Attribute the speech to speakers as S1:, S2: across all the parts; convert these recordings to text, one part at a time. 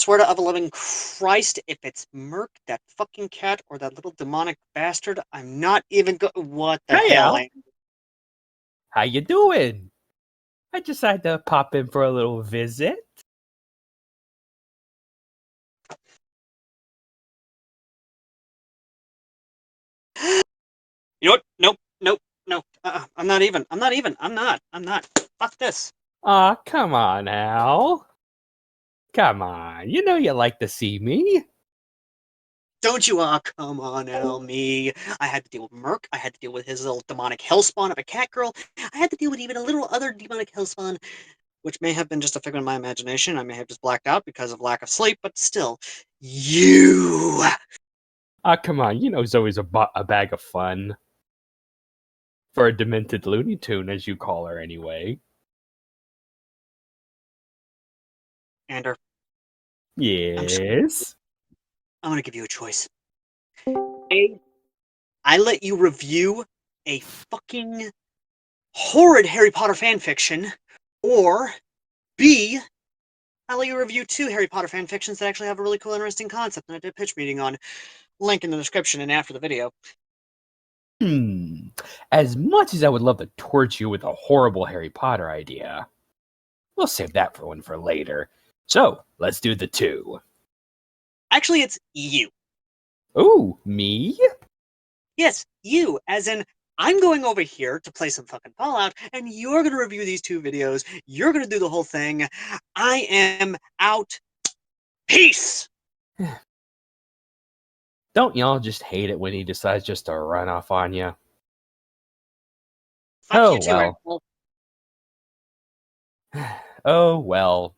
S1: Swear to of a living Christ, if it's Merc, that fucking cat, or that little demonic bastard, I'm not even what the
S2: Hey,
S1: hell?
S2: Al. How you doing? I decided to pop in for a little visit.
S1: You know what? Nope, nope, no. I'm not. Fuck this.
S2: Aw, come on, Al. Come on. You know you like to see me.
S1: Don't you, come on, Al, me. I had to deal with Merc. I had to deal with his little demonic hellspawn of a cat girl. I had to deal with even a little other demonic hellspawn, which may have been just a figment of my imagination. I may have just blacked out because of lack of sleep, but still. You!
S2: Aw, come on. You know it's always a bag of fun. For a demented Looney Tune, as you call her anyway.
S1: Ander,
S2: Yes?
S1: I'm gonna give you a choice. A, I let you review a fucking horrid Harry Potter fanfiction, or B, I let you review 2 Harry Potter fanfictions that actually have a really cool, interesting concept, and I did a pitch meeting on. Link in the description and after the video.
S2: As much as I would love to torture you with a horrible Harry Potter idea, we'll save that for later. So, let's do the 2.
S1: Actually, it's you.
S2: Ooh, me?
S1: Yes, you, as in, I'm going over here to play some fucking Fallout, and you're gonna review these 2 videos, you're gonna do the whole thing. I am out. Peace!
S2: Don't y'all just hate it when he decides just to run off on you?
S1: Fuck you too,
S2: Well.
S1: April.
S2: Oh, well.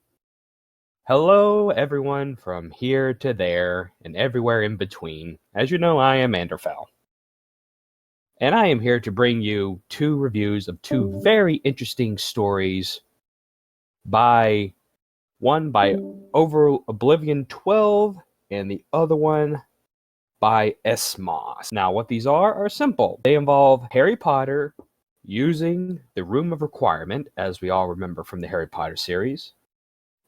S2: Hello, everyone from here to there and everywhere in between. As you know, I am AnderFell. And I am here to bring you 2 reviews of 2 very interesting stories one by Over Oblivion 12 and the other one by Esmos. Now, what these are simple. They involve Harry Potter using the Room of Requirement, as we all remember from the Harry Potter series,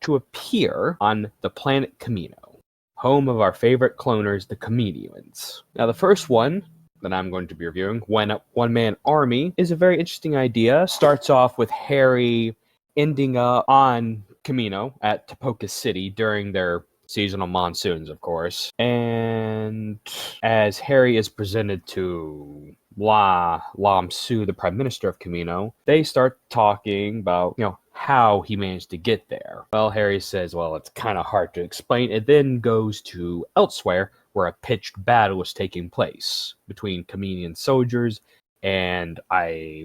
S2: to appear on the planet Camino, home of our favorite cloners, the Comedians. Now, the first one that I'm going to be reviewing, One Man Army, is a very interesting idea. Starts off with Harry ending up on Camino at Tapoca City during their seasonal monsoons, of course. And as Harry is presented to Lam Su, the Prime Minister of Camino, they start talking about, how he managed to get there. Well, Harry says, well, it's kind of hard to explain. It then goes to elsewhere, where a pitched battle was taking place between Comedian soldiers and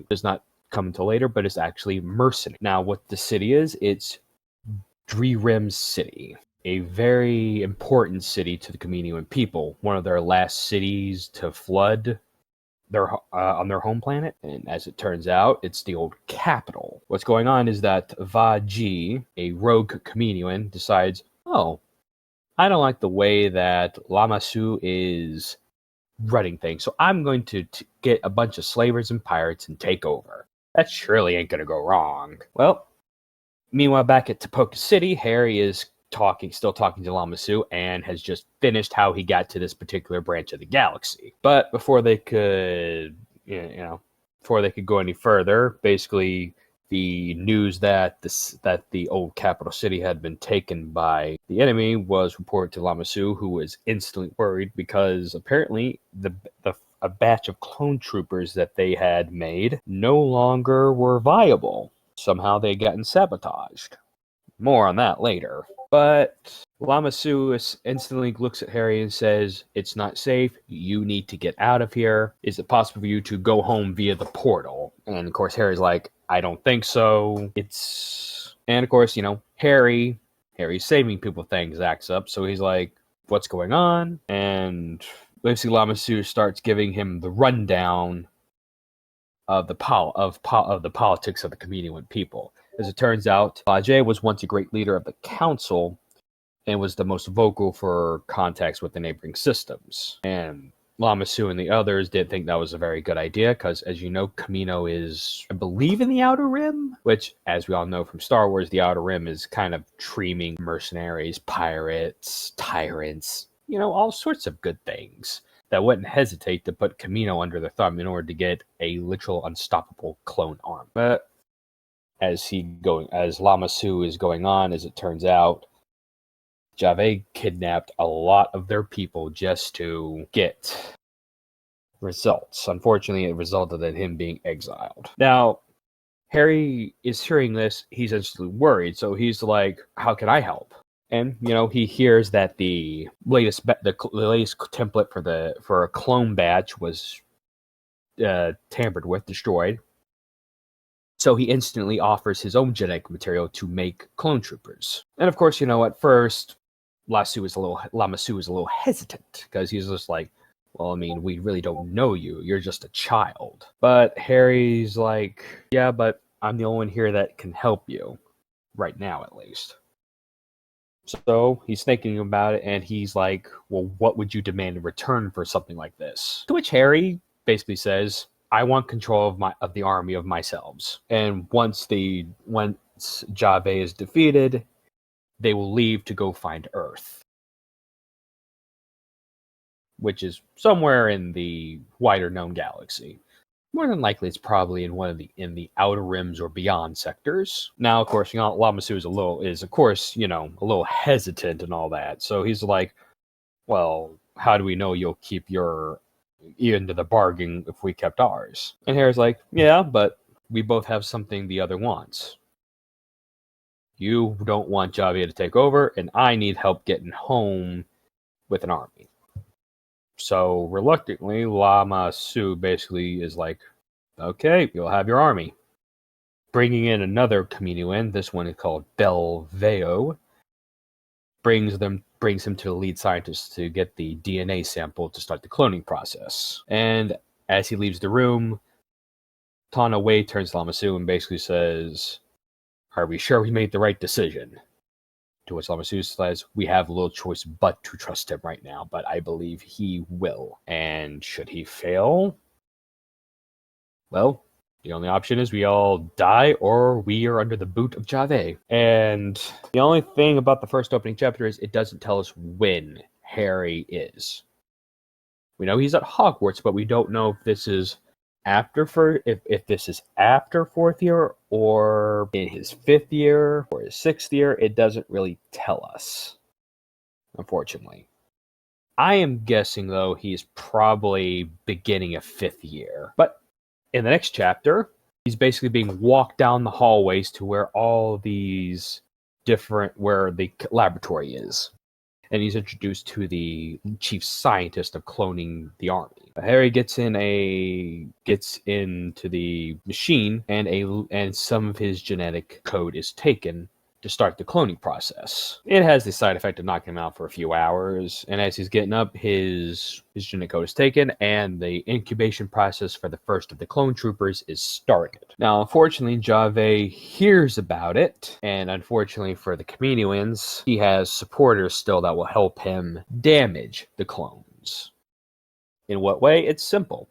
S2: does not come until later, but it's actually mercenary. Now, what the city is, it's Dreerim City, a very important city to the Comedian people, one of their last cities to flood on their home planet, and as it turns out, it's the old capital. What's going on is that Va-Ji, a rogue Comedian, decides, oh, I don't like the way that Lamasu is running things, so I'm going to get a bunch of slavers and pirates and take over. That surely ain't gonna go wrong. Well, meanwhile, back at Tapoca City, Harry is still talking to Lamasu, and has just finished how he got to this particular branch of the galaxy. But before they could, before they could go any further, basically the news that the old capital city had been taken by the enemy was reported to Lamasu, who was instantly worried because apparently a batch of clone troopers that they had made no longer were viable. Somehow they had gotten sabotaged. More on that later. But Lamasu instantly looks at Harry and says, it's not safe. You need to get out of here. Is it possible for you to go home via the portal? And of course, Harry's like, I don't think so. And of course, Harry's saving people things acts up. So he's like, what's going on? And basically Lamasu starts giving him the rundown of the politics of the Comedian people. As it turns out, Bajie was once a great leader of the council and was the most vocal for contacts with the neighboring systems. And Lamassu and the others didn't think that was a very good idea because, as you know, Kamino is, I believe, in the Outer Rim, which, as we all know from Star Wars, the Outer Rim is kind of teeming mercenaries, pirates, tyrants, all sorts of good things that wouldn't hesitate to put Kamino under their thumb in order to get a literal unstoppable clone arm. But as Lamassu is going on, as it turns out, Javed kidnapped a lot of their people just to get results. Unfortunately, it resulted in him being exiled. Now, Harry is hearing this. He's instantly worried, so he's like, how can I help? And, he hears that the latest template for a clone batch was tampered with, destroyed. So he instantly offers his own genetic material to make clone troopers. And of course, at first, Lamassu is a little hesitant because he's just like, well, I mean, we really don't know you. You're just a child. But Harry's like, yeah, but I'm the only one here that can help you. Right now, at least. So he's thinking about it, and he's like, well, what would you demand in return for something like this? To which Harry basically says, I want control of the army of myself. And once Javed is defeated, they will leave to go find Earth, which is somewhere in the wider known galaxy. More than likely, it's probably in the outer rims or beyond sectors. Now, of course, Lamassu is a little hesitant and all that. So he's like, well, how do we know you'll keep your end of the bargain if we kept ours? And Harry's like, yeah, but we both have something the other wants. You don't want Javed to take over, and I need help getting home with an army. So reluctantly, Lamassu basically is like, okay, you'll have your army. Bringing in another Kaminoan, this one is called Belveo, brings him to the lead scientist to get the DNA sample to start the cloning process. And as he leaves the room, Tana Wei turns to Lamassu and basically says, are we sure we made the right decision? To which Lamassu says, we have little choice but to trust him right now, but I believe he will. And should he fail, well, the only option is we all die or we are under the boot of Javed. And the only thing about the first opening chapter is it doesn't tell us when Harry is. We know he's at Hogwarts, but we don't know if this is if this is after fourth year or in his fifth year or his sixth year. It doesn't really tell us, unfortunately. I am guessing, though, he's probably beginning of fifth year. But in the next chapter, he's basically being walked down the hallways to where where the laboratory is. And he's introduced to the chief scientist of cloning the army. Harry gets into the machine, and some of his genetic code is taken to start the cloning process. It has the side effect of knocking him out for a few hours, and as he's getting up, his genetic code is taken, and the incubation process for the first of the clone troopers is started. Now, unfortunately, Javed hears about it, and unfortunately for the Kaminoans, he has supporters still that will help him damage the clones. In what way? It's simple.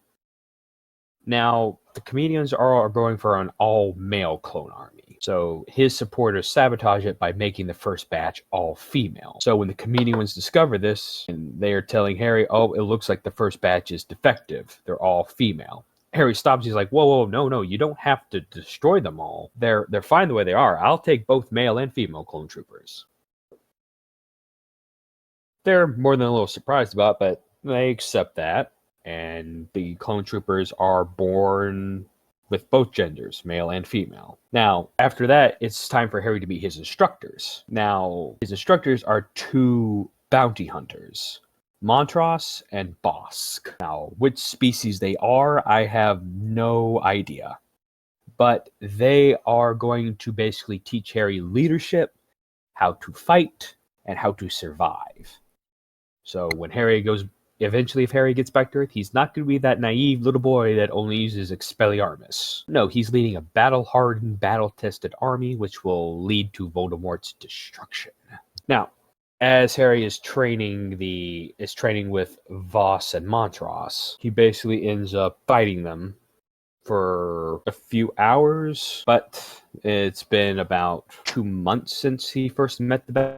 S2: Now, the Kaminoans are going for an all-male clone army. So his supporters sabotage it by making the first batch all-female. So when the Kaminoans discover this, and they are telling Harry, oh, it looks like the first batch is defective. They're all female. Harry stops. He's like, whoa, no, you don't have to destroy them all. They're fine the way they are. I'll take both male and female clone troopers. They're more than a little surprised about it, but they accept that. And the clone troopers are born with both genders, male and female. Now, after that, it's time for Harry to meet his instructors. Now, his instructors are two bounty hunters, Montross and Bosk. Now, which species they are, I have no idea. But they are going to basically teach Harry leadership, how to fight, and how to survive. So when eventually, if Harry gets back to Earth, he's not going to be that naive little boy that only uses Expelliarmus. No, he's leading a battle-hardened, battle-tested army, which will lead to Voldemort's destruction. Now, as Harry is training with Voss and Montrose, he basically ends up fighting them for a few hours, but it's been about 2 months since he first met the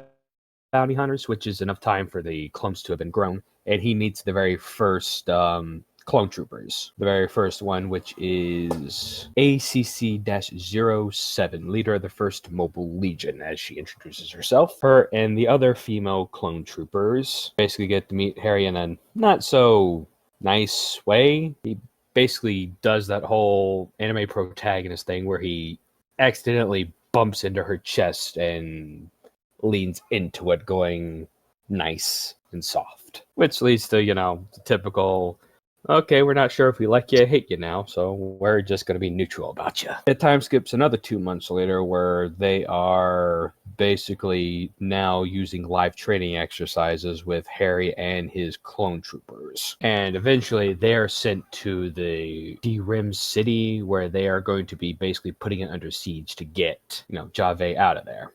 S2: bounty hunters, which is enough time for the clones to have been grown, and he meets the very first clone troopers. The very first one, which is ACC-07, leader of the 1st Mobile Legion, as she introduces herself. Her and the other female clone troopers basically get to meet Harry in a not so nice way. He basically does that whole anime protagonist thing where he accidentally bumps into her chest and leans into it, going nice and soft, which leads to, the typical, okay, we're not sure if we like you or hate you now, so we're just going to be neutral about you. It time skips another 2 months later where they are basically now using live training exercises with Harry and his clone troopers. And eventually they are sent to the D-Rim city where they are going to be basically putting it under siege to get, Jave out of there.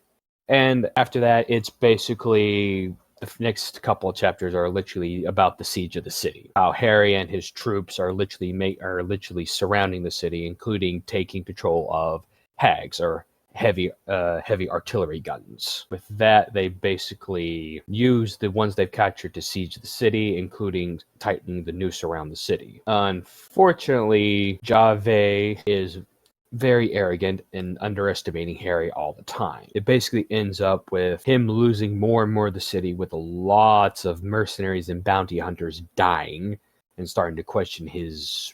S2: And after that, it's basically the next couple of chapters are literally about the siege of the city. How Harry and his troops are literally surrounding the city, including taking control of hags or heavy artillery guns. With that, they basically use the ones they've captured to siege the city, including tightening the noose around the city. Unfortunately, Jave is very arrogant and underestimating Harry all the time. It basically ends up with him losing more and more of the city, with lots of mercenaries and bounty hunters dying and starting to question his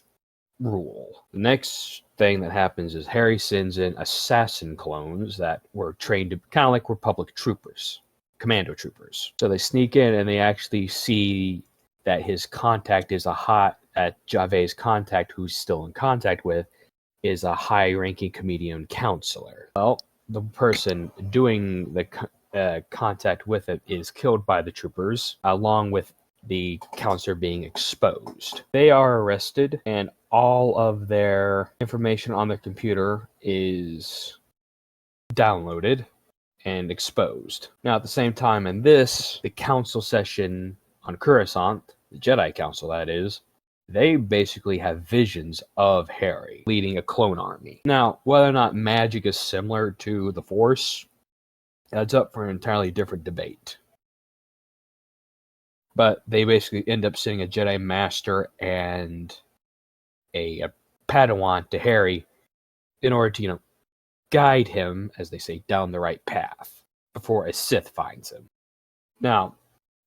S2: rule. The next thing that happens is Harry sends in assassin clones that were trained to kind of like Republic troopers, commando troopers. So they sneak in and they actually see that his contact is Jave's contact, who's still in contact with, is a high-ranking comedian counselor. Well, the person doing the contact with it is killed by the troopers, along with the counselor being exposed. They are arrested, and all of their information on their computer is downloaded and exposed. Now, at the same time in this, the council session on Coruscant, the Jedi Council that is, they basically have visions of Harry leading a clone army. Now, whether or not magic is similar to the Force, that's up for an entirely different debate. But they basically end up sending a Jedi Master and a Padawan to Harry in order to, guide him, as they say, down the right path before a Sith finds him. Now,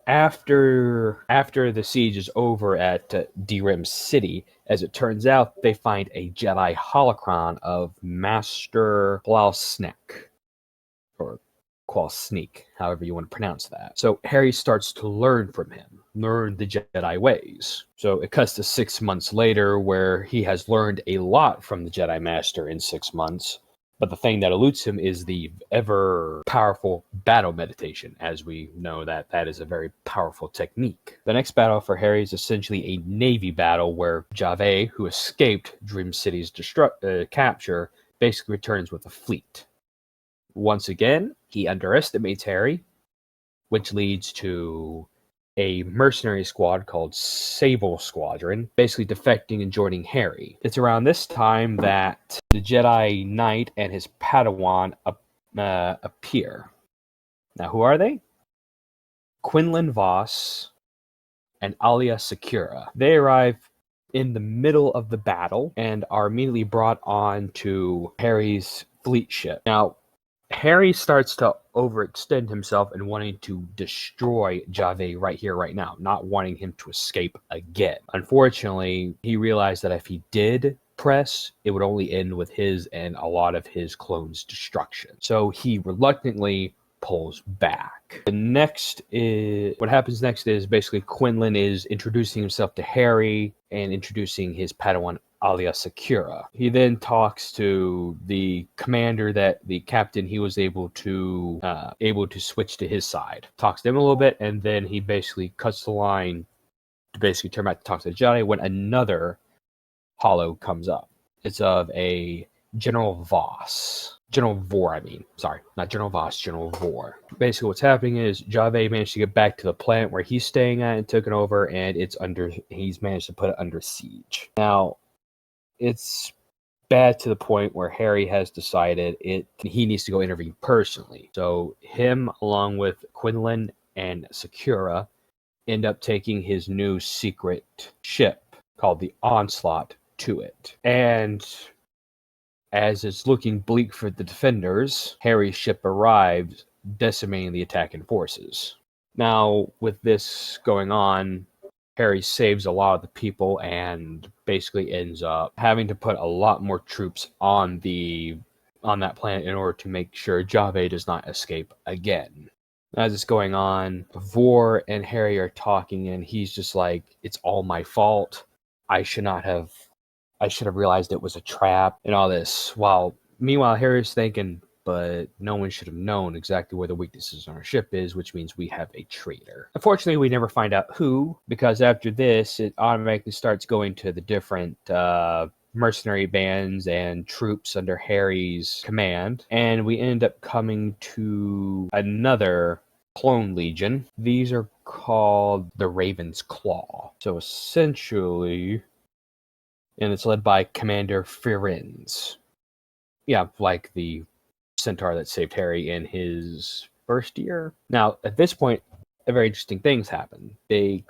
S2: after the siege is over at D-Rim City, as it turns out, they find a Jedi holocron of Master Qualsneck, or Qualsneak, however you want to pronounce that. So Harry starts to learn from him, learn the Jedi ways. So it cuts to 6 months later, where he has learned a lot from the Jedi Master in 6 months. But the thing that eludes him is the ever powerful battle meditation, as we know that is a very powerful technique. The next battle for Harry is essentially a navy battle where Jave, who escaped Dream City's capture, basically returns with a fleet. Once again, he underestimates Harry, which leads to a mercenary squad called Sable Squadron, basically defecting and joining Harry. It's around this time that the Jedi Knight and his Padawan appear. Now, who are they? Quinlan Voss and Alia Secura. They arrive in the middle of the battle and are immediately brought on to Harry's fleet ship. Now, Harry starts to overextend himself and wanting to destroy Jave right here, right now, not wanting him to escape again. Unfortunately, he realized that if he did press, it would only end with his and a lot of his clones' destruction. So he reluctantly pulls back. What happens next is basically Quinlan is introducing himself to Harry and introducing his Padawan Alia Secura. He then talks to the commander, that the captain he was able to switch to his side. Talks to him a little bit, and then he basically cuts the line to basically turn back to talk to the Jedi when another holo comes up. It's of a General Voss. General Vor, I mean. Sorry, not General Voss, General Vor. Basically, what's happening is Jave managed to get back to the planet where he's staying at and took it over, and he's managed to put it under siege. Now, it's bad to the point where Harry has decided he needs to go intervene personally. So him, along with Quinlan and Sakura, end up taking his new secret ship called the Onslaught to it. And as it's looking bleak for the defenders, Harry's ship arrives, decimating the attacking forces. Now, with this going on, Harry saves a lot of the people and basically ends up having to put a lot more troops on that planet in order to make sure Jave does not escape again. As it's going on, Vor and Harry are talking, and he's just like, "It's all my fault. I should have realized it was a trap," and all this. Meanwhile, Harry's thinking, but no one should have known exactly where the weaknesses on our ship is, which means we have a traitor. Unfortunately, we never find out who, because after this, it automatically starts going to the different mercenary bands and troops under Harry's command, and we end up coming to another clone legion. These are called the Raven's Claw. So essentially, and it's led by Commander Firenz. Yeah, like the centaur that saved Harry in his first year. Now, at this point, a very interesting things happen. They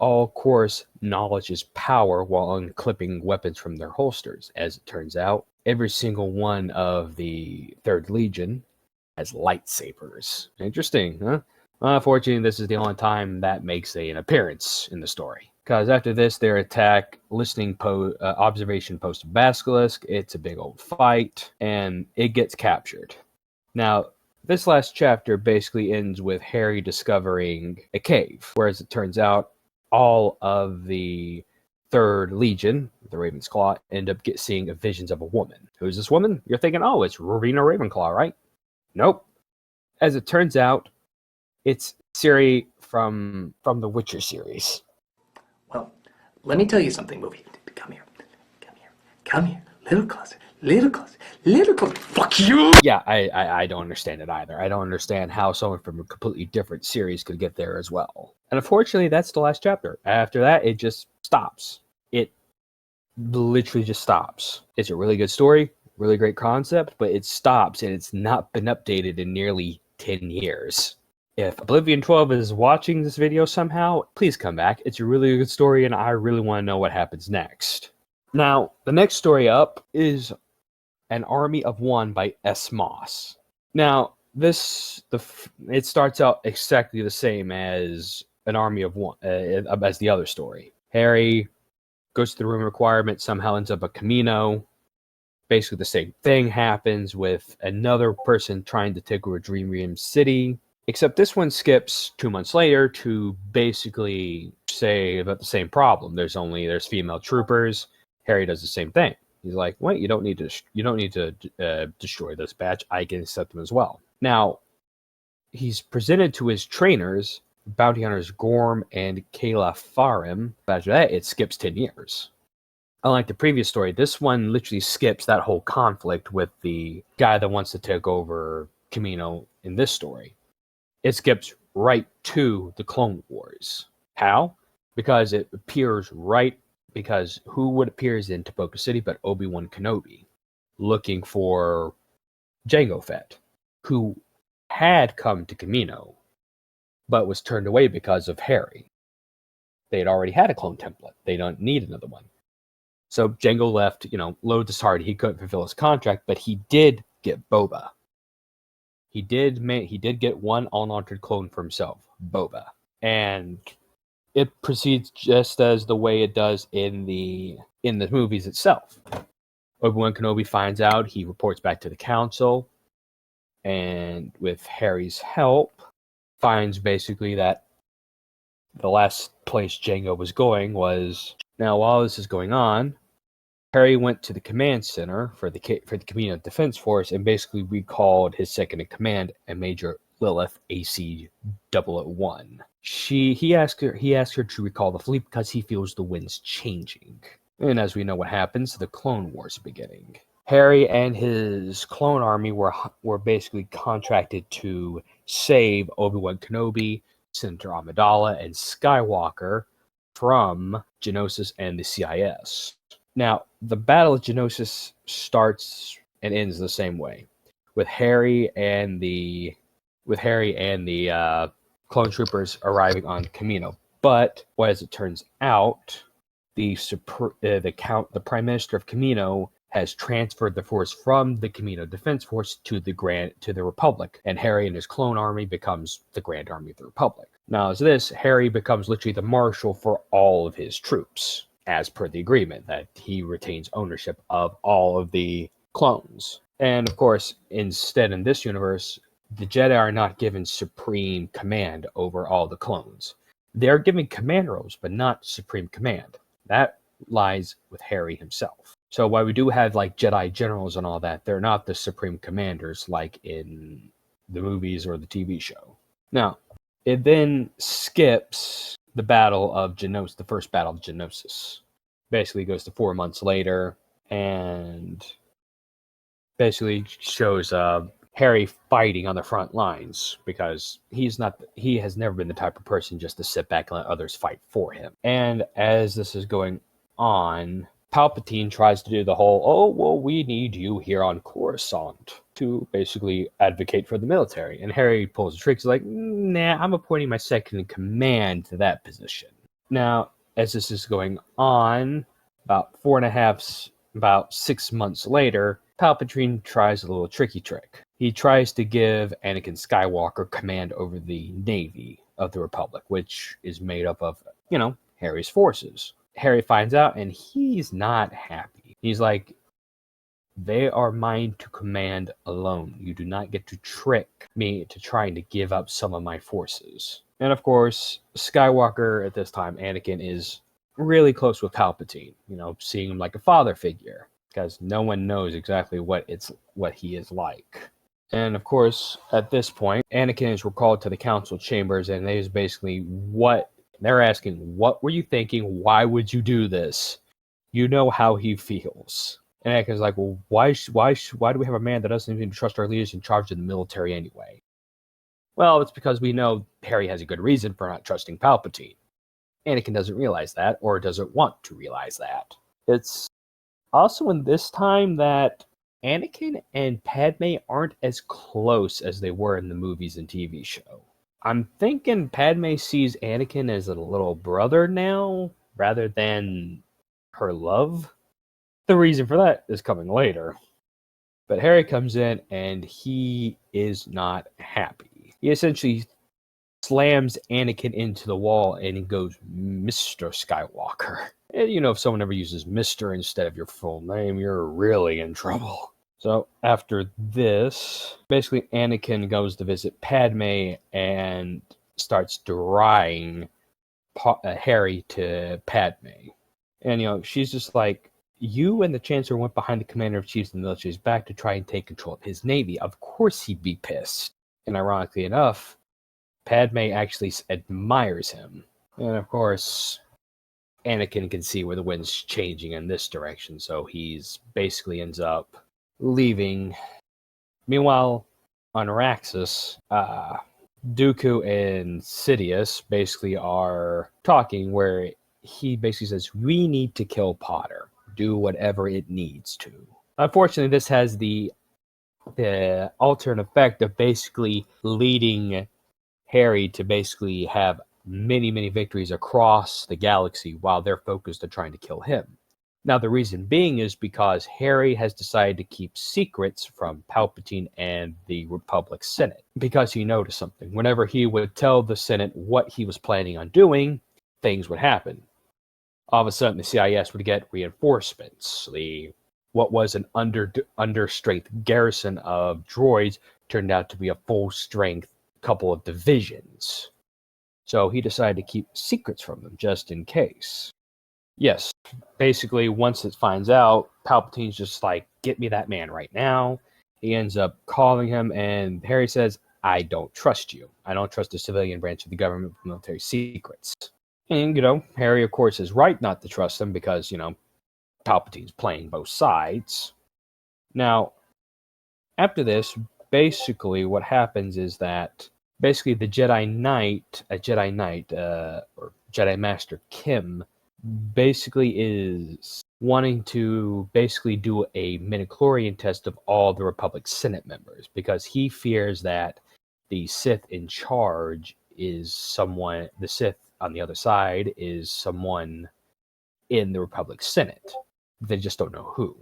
S2: all chorus knowledge is power while unclipping weapons from their holsters. As it turns out, every single one of the Third Legion has lightsabers. Interesting, huh? Unfortunately, this is the only time that makes an appearance in the story. Because after this, their attack observation post of Basilisk. It's a big old fight, and it gets captured. Now, this last chapter basically ends with Harry discovering a cave, whereas it turns out all of the Third Legion, the Raven's Claw, end up seeing visions of a woman. Who's this woman? You're thinking, oh, it's Rowena Ravenclaw, right? Nope. As it turns out, it's Ciri from the Witcher series.
S3: Well, let me tell you something, movie. Come here. Come here. Come here. Little closer. Little closer. Little closer. Fuck you!
S2: Yeah, I don't understand it either. I don't understand how someone from a completely different series could get there as well. And unfortunately, that's the last chapter. After that, it just stops. It literally just stops. It's a really good story, really great concept, but it stops, and it's not been updated in nearly 10 years. If Oblivion 12 is watching this video somehow, please come back. It's a really good story, and I really want to know what happens next. Now, the next story up is An Army of One by S. Moss. Now, it starts out exactly the same as An Army of One, as the other story. Harry goes to the room requirement, somehow ends up at Camino. Basically, the same thing happens with another person trying to take over Dreamream City. Except this one skips 2 months later to basically say about the same problem. There's female troopers. Harry does the same thing. He's like, wait, you don't need to destroy this batch. I can accept them as well. Now, he's presented to his trainers, bounty hunters Gorm and Kayla Farim. After that, it skips 10 years. Unlike the previous story, this one literally skips that whole conflict with the guy that wants to take over Camino in this story. It skips right to the Clone Wars. How? Because it appears because who appears in Toboka City but Obi-Wan Kenobi, looking for Jango Fett, who had come to Camino, but was turned away because of Harry. They had already had a clone template. They don't need another one. So Jango left, low disheartened. He couldn't fulfill his contract, but he did get Boba. He did get one unaltered clone for himself, Boba. And it proceeds just as the way it does in the movies itself. Obi-Wan Kenobi finds out, he reports back to the council, and with Harry's help, finds basically that the last place Jango was going was... Now, while this is going on, Harry went to the command center for the Camino Defense Force and basically recalled his second in command, a Major Lilith AC-001. He asked her to recall the fleet because he feels the wind's changing. And as we know what happens, the Clone Wars are beginning. Harry and his clone army were basically contracted to save Obi-Wan Kenobi, Senator Amidala, and Skywalker from Geonosis and the CIS. Now, the Battle of Geonosis starts and ends the same way, with Harry and the clone troopers arriving on Kamino. But, as it turns out, the Prime Minister of Kamino has transferred the force from the Kamino Defense Force to the Republic, and Harry and his clone army becomes the Grand Army of the Republic. Now, as this, Harry becomes literally the marshal for all of his troops, as per the agreement that he retains ownership of all of the clones. And of course, instead in this universe, the Jedi are not given supreme command over all the clones. They're given command roles, but not supreme command. That lies with Harry himself. So while we do have like Jedi generals and all that, they're not the supreme commanders like in the movies or the TV show. Now, it then skips the Battle of Geonosis, the first Battle of Geonosis. Basically goes to 4 months later and basically shows Harry fighting on the front lines because he has never been the type of person just to sit back and let others fight for him. And as this is going on, Palpatine tries to do the whole, oh, well, we need you here on Coruscant to basically advocate for the military. And Harry pulls the trick. He's like, nah, I'm appointing my second in command to that position. Now, as this is going on, about 6 months later, Palpatine tries a little tricky trick. He tries to give Anakin Skywalker command over the Navy of the Republic, which is made up of, Harry's forces. Harry finds out, and he's not happy. He's like, they are mine to command alone. You do not get to trick me into trying to give up some of my forces. And of course, Skywalker at this time, Anakin, is really close with Palpatine, seeing him like a father figure, because no one knows exactly what he is like. And of course, at this point, Anakin is recalled to the council chambers, and they is basically they're asking, what were you thinking? Why would you do this? You know how he feels. And Anakin's like, well, why do we have a man that doesn't even trust our leaders in charge of the military anyway? Well, it's because we know Harry has a good reason for not trusting Palpatine. Anakin doesn't realize that, or doesn't want to realize that. It's also in this time that Anakin and Padme aren't as close as they were in the movies and TV show. I'm thinking Padme sees Anakin as a little brother now, rather than her love. The reason for that is coming later. But Harry comes in, and he is not happy. He essentially slams Anakin into the wall, and he goes, Mr. Skywalker. And if someone ever uses Mr. instead of your full name, you're really in trouble. So after this, basically Anakin goes to visit Padme and starts derying Harry to Padme. And, she's just like, you and the Chancellor went behind the Commander-in-Chief's of the military's back to try and take control of his navy. Of course he'd be pissed. And ironically enough, Padme actually admires him. And of course, Anakin can see where the wind's changing in this direction, so he's basically ends up leaving. Meanwhile, on Araxis, Dooku and Sidious basically are talking, where he basically says, we need to kill Potter. Do whatever it needs to. Unfortunately, this has the alternate effect of basically leading Harry to basically have many, many victories across the galaxy while they're focused on trying to kill him. Now, the reason being is because Harry has decided to keep secrets from Palpatine and the Republic Senate, because he noticed something. Whenever he would tell the Senate what he was planning on doing, things would happen. All of a sudden, the CIS would get reinforcements. What was an understrength garrison of droids turned out to be a full-strength couple of divisions. So he decided to keep secrets from them, just in case. Yes, basically, once it finds out, Palpatine's just like, get me that man right now. He ends up calling him, and Harry says, I don't trust you. I don't trust the civilian branch of the government with military secrets. And, Harry, of course, is right not to trust him because, Palpatine's playing both sides. Now, after this, basically what happens is that basically the Jedi Knight, or Jedi Master Kim, basically is wanting to basically do a midichlorian test of all the Republic Senate members because he fears that the Sith in charge is someone, the Sith on the other side is someone in the Republic Senate. They just don't know who.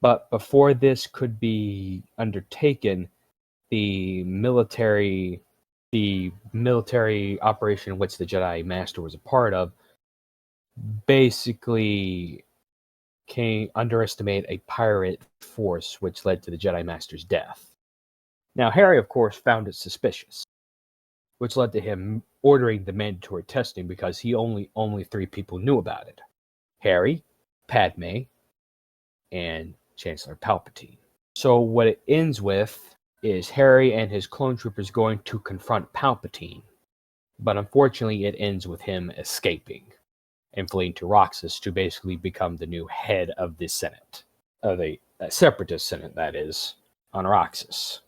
S2: But before this could be undertaken, the military operation which the Jedi Master was a part of basically underestimate a pirate force, which led to the Jedi Master's death. Now, Harry, of course, found it suspicious, which led to him ordering the mandatory testing because only 3 people knew about it: Harry, Padme, and Chancellor Palpatine. So what it ends with is Harry and his clone troopers going to confront Palpatine, but unfortunately it ends with him escaping and fleeing to Roxas to basically become the new head of the Senate, of the Separatist Senate, that is, on Roxas.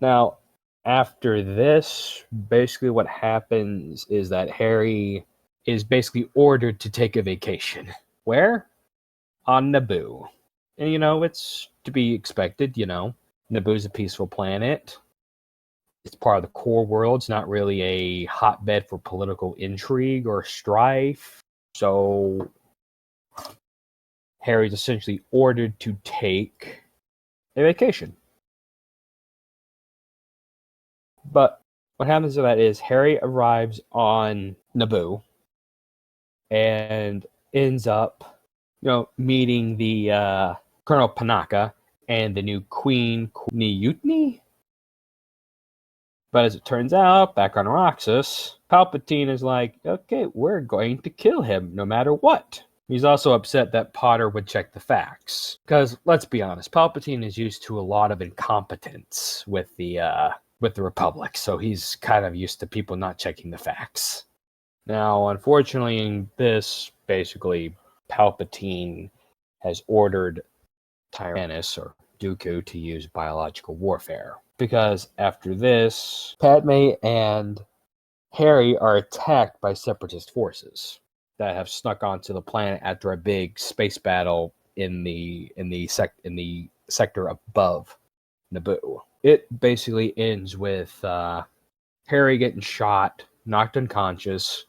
S2: Now, after this, basically what happens is that Harry is basically ordered to take a vacation. Where? On Naboo. And, it's to be expected, Naboo's a peaceful planet. It's part of the core world. It's not really a hotbed for political intrigue or strife. So Harry's essentially ordered to take a vacation. But what happens to that is Harry arrives on Naboo and ends up, meeting the Colonel Panaka and the new Queen Niutni. But as it turns out, back on Roxas, Palpatine is like, okay, we're going to kill him no matter what. He's also upset that Potter would check the facts. Because, let's be honest, Palpatine is used to a lot of incompetence with the Republic, so he's kind of used to people not checking the facts. Now, unfortunately, in this, basically, Palpatine has ordered Tyrannus, or Dooku, to use biological warfare. Because after this, Padme and Harry are attacked by Separatist forces that have snuck onto the planet after a big space battle in the sector above Naboo. It basically ends with Harry getting shot, knocked unconscious,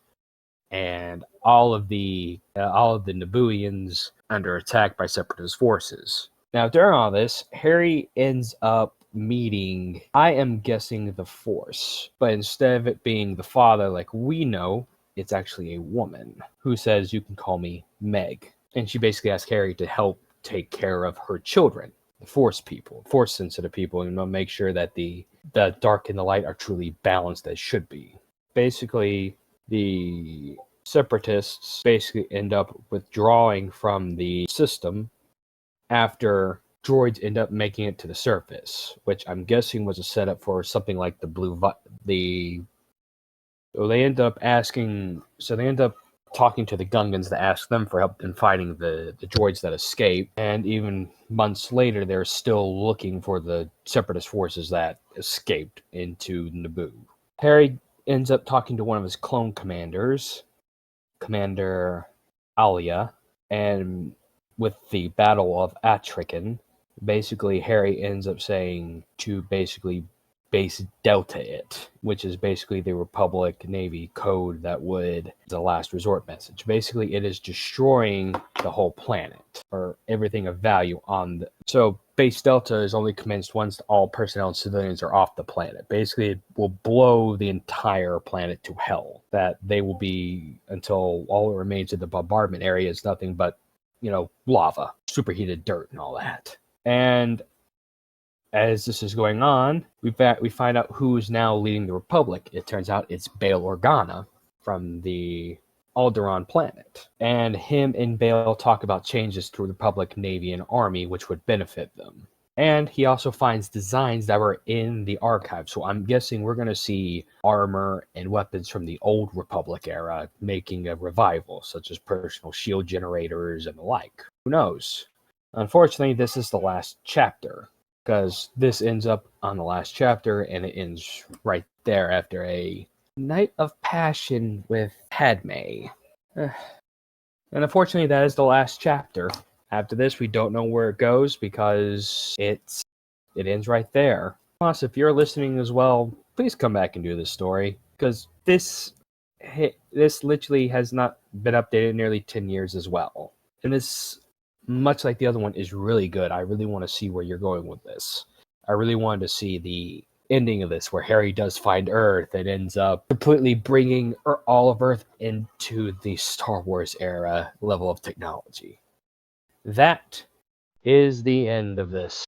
S2: and all of the Nabooians under attack by Separatist forces. Now, during all this, Harry ends up meeting, I am guessing, the Force, but instead of it being the father like we know, it's actually a woman who says, "You can call me Meg," and she basically asks Harry to help take care of her children, the Force people, Force sensitive people, and make sure that the dark and the light are truly balanced as should be. Basically, the Separatists basically end up withdrawing from the system after droids end up making it to the surface, which I'm guessing was a setup for something like they end up talking to the Gungans to ask them for help in fighting the droids that escaped, and even months later they're still looking for the Separatist forces that escaped into Naboo. Harry ends up talking to one of his clone commanders, Commander Alia, and with the Battle of Atrican, basically Harry ends up saying to basically base Delta it, which is basically the Republic Navy code that would the last resort message. Basically, it is destroying the whole planet or everything of value on the. So base Delta is only commenced once all personnel and civilians are off the planet. Basically, it will blow the entire planet to hell. That they will be until all that remains of the bombardment area is nothing but, lava, superheated dirt, and all that. And as this is going on, we find out who is now leading the Republic. It turns out it's Bail Organa from the Alderaan planet. And him and Bail talk about changes to the Republic Navy and Army which would benefit them. And he also finds designs that were in the archive. So I'm guessing we're going to see armor and weapons from the old Republic era making a revival, such as personal shield generators and the like. Who knows? Unfortunately, this is the last chapter, because this ends up on the last chapter, and it ends right there after a night of passion with Padme. And unfortunately, that is the last chapter. After this, we don't know where it goes, because it ends right there. Plus, if you're listening as well, please come back and do this story, because this literally has not been updated in nearly 10 years as well. And this, much like the other one, is really good. I really want to see where you're going with this. I really wanted to see the ending of this, where Harry does find Earth and ends up completely bringing all of Earth into the Star Wars era level of technology. That is the end of this.